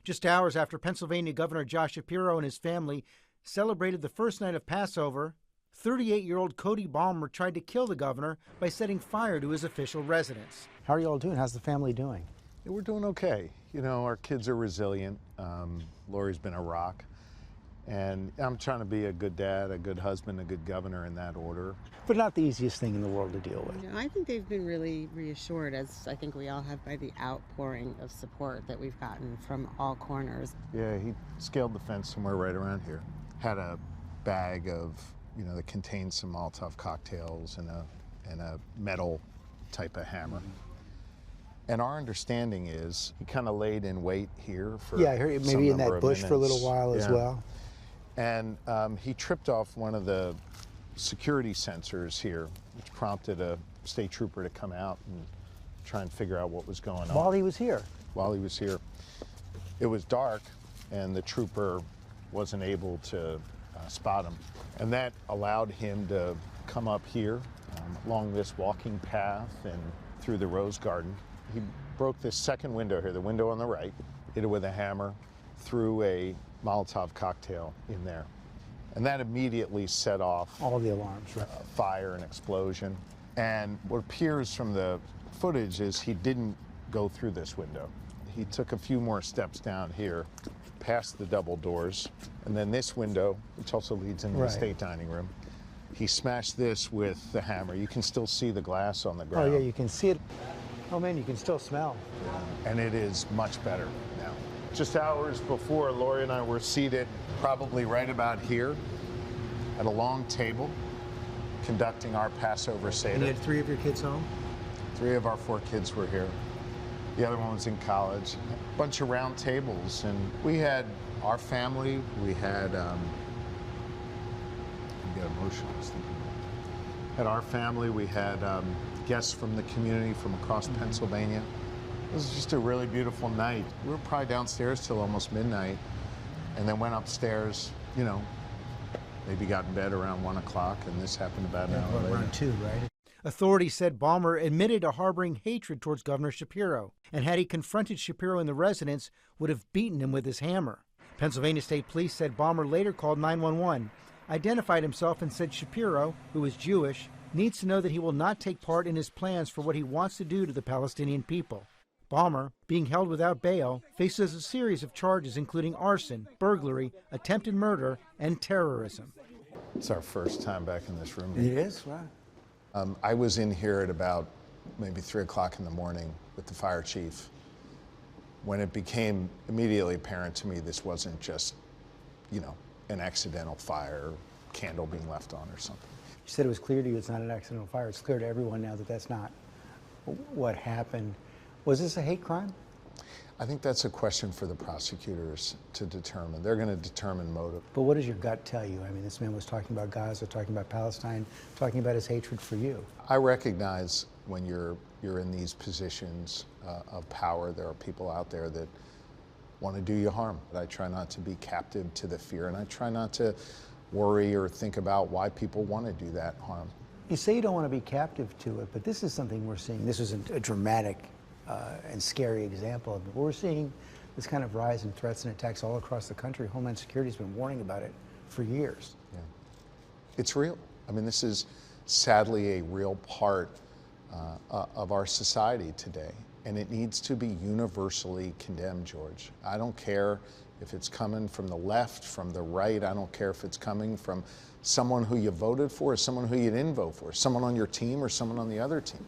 Just hours after Pennsylvania Governor Josh Shapiro and his family celebrated the first night of Passover, 38-year-old Cody Balmer tried to kill the governor by setting fire to his official residence. How are you all doing? How's the family doing? Yeah, we're doing okay. You know, our kids are resilient. Lori's been a rock. And I'm trying to be a good dad, a good husband, a good governor in that order. But not the easiest thing in the world to deal with. You know, I think they've been really reassured, as I think we all have, by the outpouring of support that we've gotten from all corners. Yeah, he scaled the fence somewhere right around here. Had a bag of, that contained some Molotov cocktails and a metal type of hammer. And our understanding is he kind of laid in wait here for I heard maybe in that bush for a little while as well. And he tripped off one of the security sensors here, which prompted a state trooper to come out and try and figure out what was going on. While he was here? While he was here. It was dark, and the trooper wasn't able to spot him. And that allowed him to come up here along this walking path and through the rose garden. He broke this second window here, the window on the right, hit it with a hammer, threw a Molotov cocktail in there. And that immediately set off all the alarms, right? Fire and explosion. And what appears from the footage is he didn't go through this window. He took a few more steps down here, past the double doors, and then this window, which also leads into the state dining room. He smashed this with the hammer. You can still see the glass on the ground. Oh yeah, you can see it. Oh man, you can still smell. And it is much better now. Just hours before, Lori and I were seated probably right about here at a long table conducting our Passover Seder. And you had 3 of your kids home? 3 of our 4 kids were here. The other one was in college. A bunch of round tables, and we had our family, we had, I get emotional, I was thinking about it. Had our family, we had guests from the community from across Pennsylvania. It was just a really beautiful night. We were probably downstairs till almost midnight, and then went upstairs, maybe got in bed around 1 o'clock, and this happened about an hour later. Around 2, right? Authorities said Balmer admitted to harboring hatred towards Governor Shapiro, and had he confronted Shapiro in the residence, would have beaten him with his hammer. Pennsylvania State Police said Balmer later called 911, identified himself, and said Shapiro, who is Jewish, needs to know that he will not take part in his plans for what he wants to do to the Palestinian people. Balmer, being held without bail, faces a series of charges including arson, burglary, attempted murder, and terrorism. It's our first time back in this room. It is? Wow. I was in here at about maybe 3 o'clock in the morning with the fire chief when it became immediately apparent to me this wasn't just, an accidental fire, candle being left on or something. You said it was clear to you it's not an accidental fire. It's clear to everyone now that that's not what happened. Was this a hate crime? I think that's a question for the prosecutors to determine. They're going to determine motive. But what does your gut tell you? I mean, this man was talking about Gaza, talking about Palestine, talking about his hatred for you. I recognize when you're in these positions of power, there are people out there that want to do you harm. But I try not to be captive to the fear, and I try not to worry or think about why people want to do that harm. You say you don't want to be captive to it, but this is something we're seeing. This is a dramatic and scary example of it. We're seeing this kind of rise in threats and attacks all across the country. Homeland Security has been warning about it for years. Yeah. It's real. I mean, this is sadly a real part of our society today, and it needs to be universally condemned, George. I don't care if it's coming from the left, from the right. I don't care if it's coming from someone who you voted for or someone who you didn't vote for, someone on your team or someone on the other team.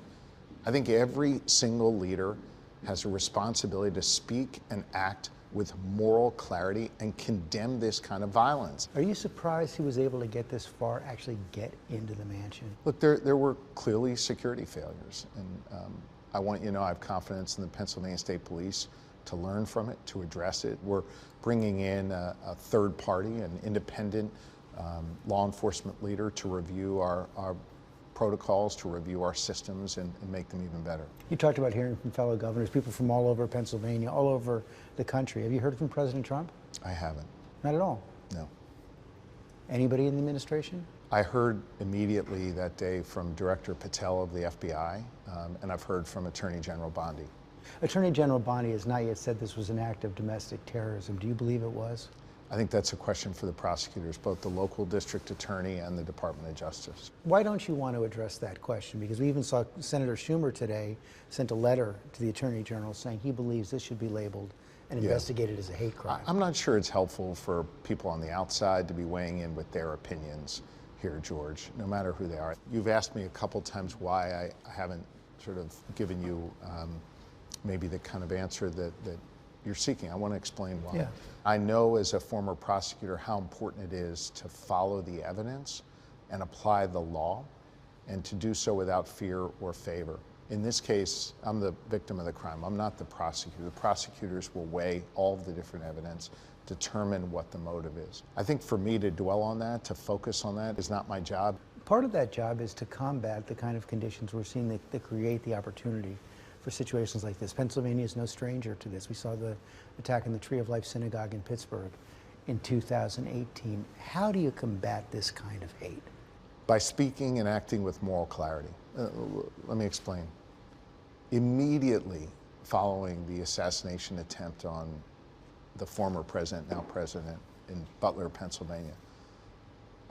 I think every single leader has a responsibility to speak and act with moral clarity and condemn this kind of violence. Are you surprised he was able to get this far, actually get into the mansion? Look, there were clearly security failures, and I want you to know I have confidence in the Pennsylvania State Police to learn from it, to address it. We're bringing in a third party, an independent law enforcement leader to review our protocols, to review our systems and make them even better. You talked about hearing from fellow governors, people from all over Pennsylvania, all over the country. Have you heard from President Trump? I haven't. Not at all? No. Anybody in the administration? I heard immediately that day from Director Patel of the FBI, and I've heard from Attorney General Bondi. Attorney General Bonnie has not yet said this was an act of domestic terrorism. Do you believe it was? I think that's a question for the prosecutors, both the local district attorney and the Department of Justice. Why don't you want to address that question? Because we even saw Senator Schumer today sent a letter to the Attorney General saying he believes this should be labeled and investigated as a hate crime. I'm not sure it's helpful for people on the outside to be weighing in with their opinions here, George, no matter who they are. You've asked me a couple times why I haven't sort of given you maybe the kind of answer that you're seeking. I want to explain why. Yeah. I know as a former prosecutor how important it is to follow the evidence and apply the law, and to do so without fear or favor. In this case, I'm the victim of the crime. I'm not the prosecutor. The prosecutors will weigh all of the different evidence, determine what the motive is. I think for me to dwell on that, to focus on that, is not my job. Part of that job is to combat the kind of conditions we're seeing that create the opportunity for situations like this. Pennsylvania is no stranger to this. We saw the attack in the Tree of Life Synagogue in Pittsburgh in 2018. How do you combat this kind of hate? By speaking and acting with moral clarity. Let me explain. Immediately following the assassination attempt on the former president, now president, in Butler, Pennsylvania,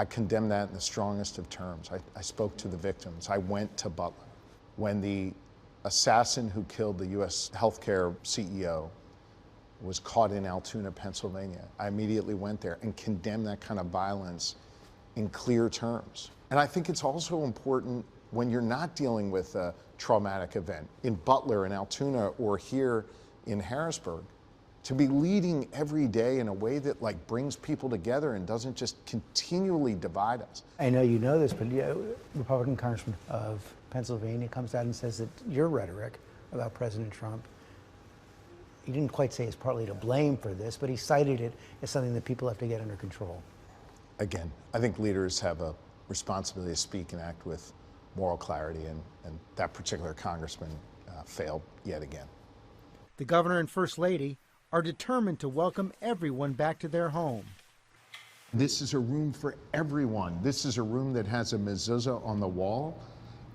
I condemned that in the strongest of terms. I spoke to the victims. I went to Butler. When the assassin who killed the U.S. healthcare CEO was caught in Altoona, Pennsylvania, I immediately went there and condemned that kind of violence in clear terms. And I think it's also important when you're not dealing with a traumatic event in Butler, in Altoona, or here in Harrisburg, to be leading every day in a way that brings people together and doesn't just continually divide us. I know you know this, but Republican Congressman of Pennsylvania comes out and says that your rhetoric about President Trump, he didn't quite say is partly to blame for this, but he cited it as something that people have to get under control. Again, I think leaders have a responsibility to speak and act with moral clarity, and that particular congressman failed yet again. The governor and first lady are determined to welcome everyone back to their home. This is a room for everyone. This is a room that has a mezuzah on the wall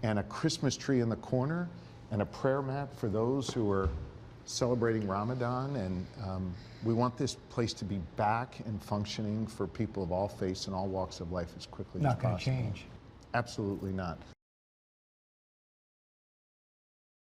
and a Christmas tree in the corner and a prayer mat for those who are celebrating Ramadan. And we want this place to be back and functioning for people of all faiths and all walks of life as quickly as possible. Not going to change. Absolutely not.